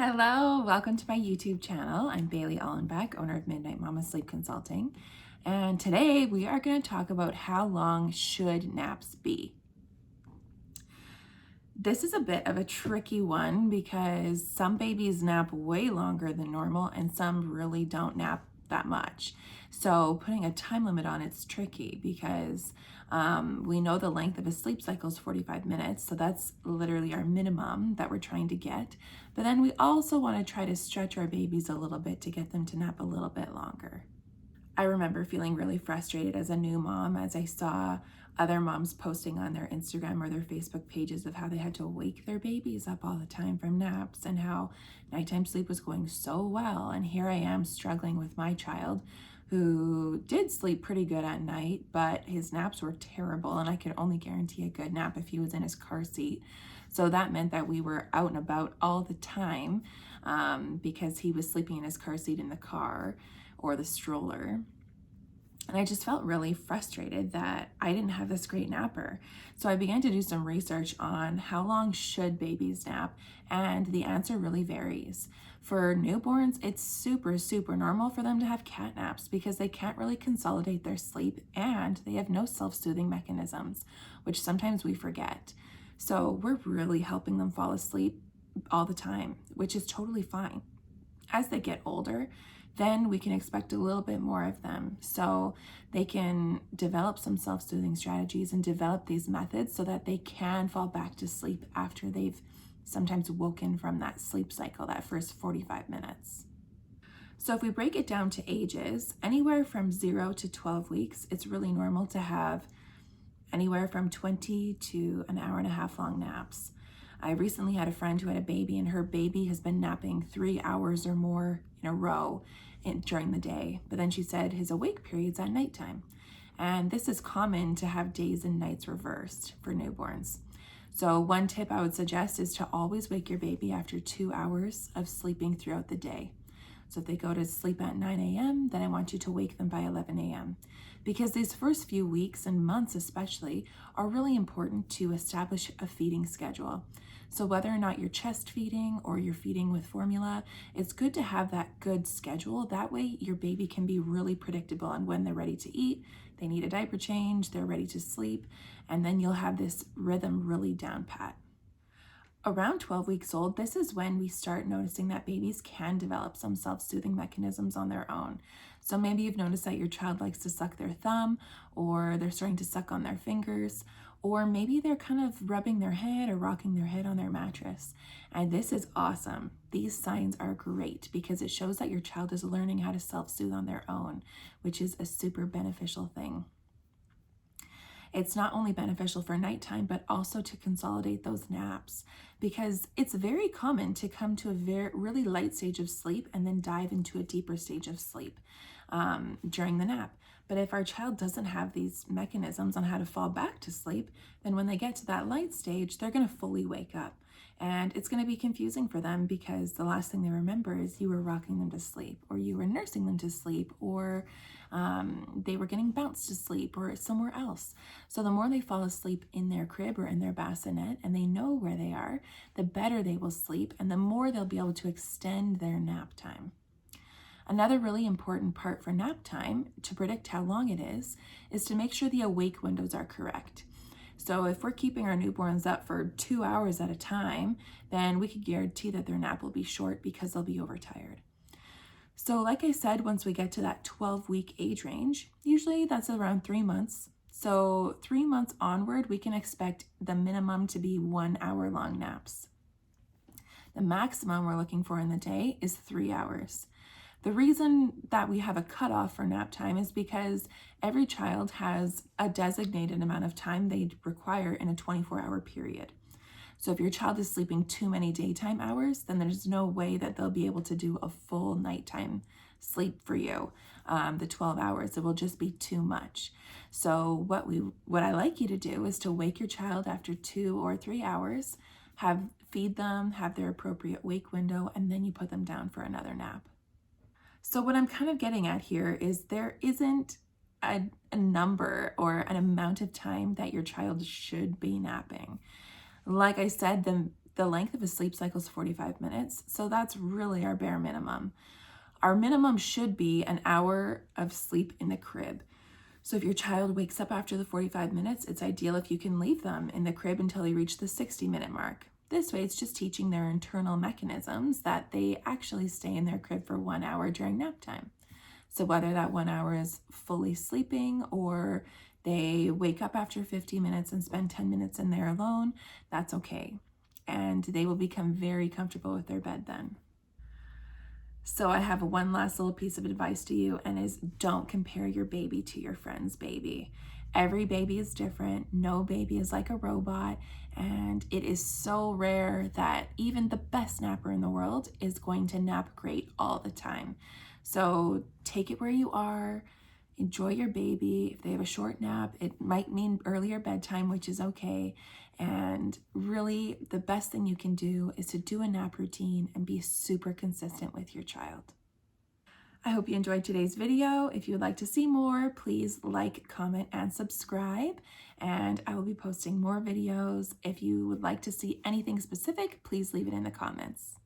Hello, welcome to my YouTube channel. I'm Bailey Allenbeck, owner of Midnight Mama Sleep Consulting. And today we are going to talk about how long should naps be. This is a bit of a tricky one because some babies nap way longer than normal and some really don't nap that much. So putting a time limit on it's tricky because we know the length of a sleep cycle is 45 minutes. So that's literally our minimum that we're trying to get. But then we also want to try to stretch our babies a little bit to get them to nap a little bit longer. I remember feeling really frustrated as a new mom as I saw other moms posting on their Instagram or their Facebook pages of how they had to wake their babies up all the time from naps and how nighttime sleep was going so well. And here I am struggling with my child who did sleep pretty good at night, but his naps were terrible and I could only guarantee a good nap if he was in his car seat. So that meant that we were out and about all the time because he was sleeping in his car seat in the car or the stroller. And I just felt really frustrated that I didn't have this great napper. So I began to do some research on how long should babies nap, and the answer really varies. For newborns, it's super normal for them to have cat naps because they can't really consolidate their sleep and they have no self-soothing mechanisms, which sometimes we forget. So we're really helping them fall asleep all the time, which is totally fine. As they get older, then we can expect a little bit more of them. So they can develop some self-soothing strategies and develop these methods so that they can fall back to sleep after they've sometimes woken from that sleep cycle, that first 45 minutes. So if we break it down to ages, anywhere from 0 to 12 weeks, it's really normal to have anywhere from 20 to an hour and a half long naps. I recently had a friend who had a baby and her baby has been napping 3 hours or more in a row during the day. But then she said his awake period's at nighttime. And this is common to have days and nights reversed for newborns. So one tip I would suggest is to always wake your baby after 2 hours of sleeping throughout the day. So if they go to sleep at 9 a.m., then I want you to wake them by 11 a.m. Because these first few weeks and months especially are really important to establish a feeding schedule. So whether or not you're chest feeding or you're feeding with formula, it's good to have that good schedule. That way your baby can be really predictable on when they're ready to eat, they need a diaper change, they're ready to sleep, and then you'll have this rhythm really down pat. Around 12 weeks old, this is when we start noticing that babies can develop some self-soothing mechanisms on their own. So maybe you've noticed that your child likes to suck their thumb, or they're starting to suck on their fingers, or maybe they're kind of rubbing their head or rocking their head on their mattress. And this is awesome. These signs are great because it shows that your child is learning how to self-soothe on their own, which is a super beneficial thing. It's not only beneficial for nighttime, but also to consolidate those naps because it's very common to come to a really light stage of sleep and then dive into a deeper stage of sleep during the nap. But if our child doesn't have these mechanisms on how to fall back to sleep, then when they get to that light stage, they're going to fully wake up. And it's going to be confusing for them because the last thing they remember is you were rocking them to sleep, or you were nursing them to sleep, or they were getting bounced to sleep or somewhere else. So the more they fall asleep in their crib or in their bassinet and they know where they are, the better they will sleep and the more they'll be able to extend their nap time. Another really important part for nap time to predict how long it is to make sure the awake windows are correct. So if we're keeping our newborns up for 2 hours at a time, then we could guarantee that their nap will be short because they'll be overtired. So like I said, once we get to that 12-week age range, usually that's around 3 months. So 3 months onward, we can expect the minimum to be 1 hour long naps. The maximum we're looking for in the day is 3 hours. The reason that we have a cutoff for nap time is because every child has a designated amount of time they require in a 24-hour period. So if your child is sleeping too many daytime hours, then there's no way that they'll be able to do a full nighttime sleep for you, the 12 hours. It will just be too much. So what I like you to do is to wake your child after 2 or 3 hours, feed them, have their appropriate wake window, and then you put them down for another nap. So what I'm kind of getting at here is there isn't a number or an amount of time that your child should be napping. Like I said, the length of a sleep cycle is 45 minutes. So that's really our bare minimum. Our minimum should be an hour of sleep in the crib. So if your child wakes up after the 45 minutes, it's ideal if you can leave them in the crib until they reach the 60-minute mark. This way, it's just teaching their internal mechanisms that they actually stay in their crib for 1 hour during nap time. So whether that 1 hour is fully sleeping or they wake up after 50 minutes and spend 10 minutes in there alone, that's okay. And they will become very comfortable with their bed then. So I have one last little piece of advice to you, and is don't compare your baby to your friend's baby. Every baby is different. No baby is like a robot, and it is so rare that even the best napper in the world is going to nap great all the time. So take it where you are. Enjoy your baby. If they have a short nap, it might mean earlier bedtime, which is okay. And really, the best thing you can do is to do a nap routine and be super consistent with your child. I hope you enjoyed today's video. If you would like to see more, please like, comment, and subscribe. And I will be posting more videos. If you would like to see anything specific, please leave it in the comments.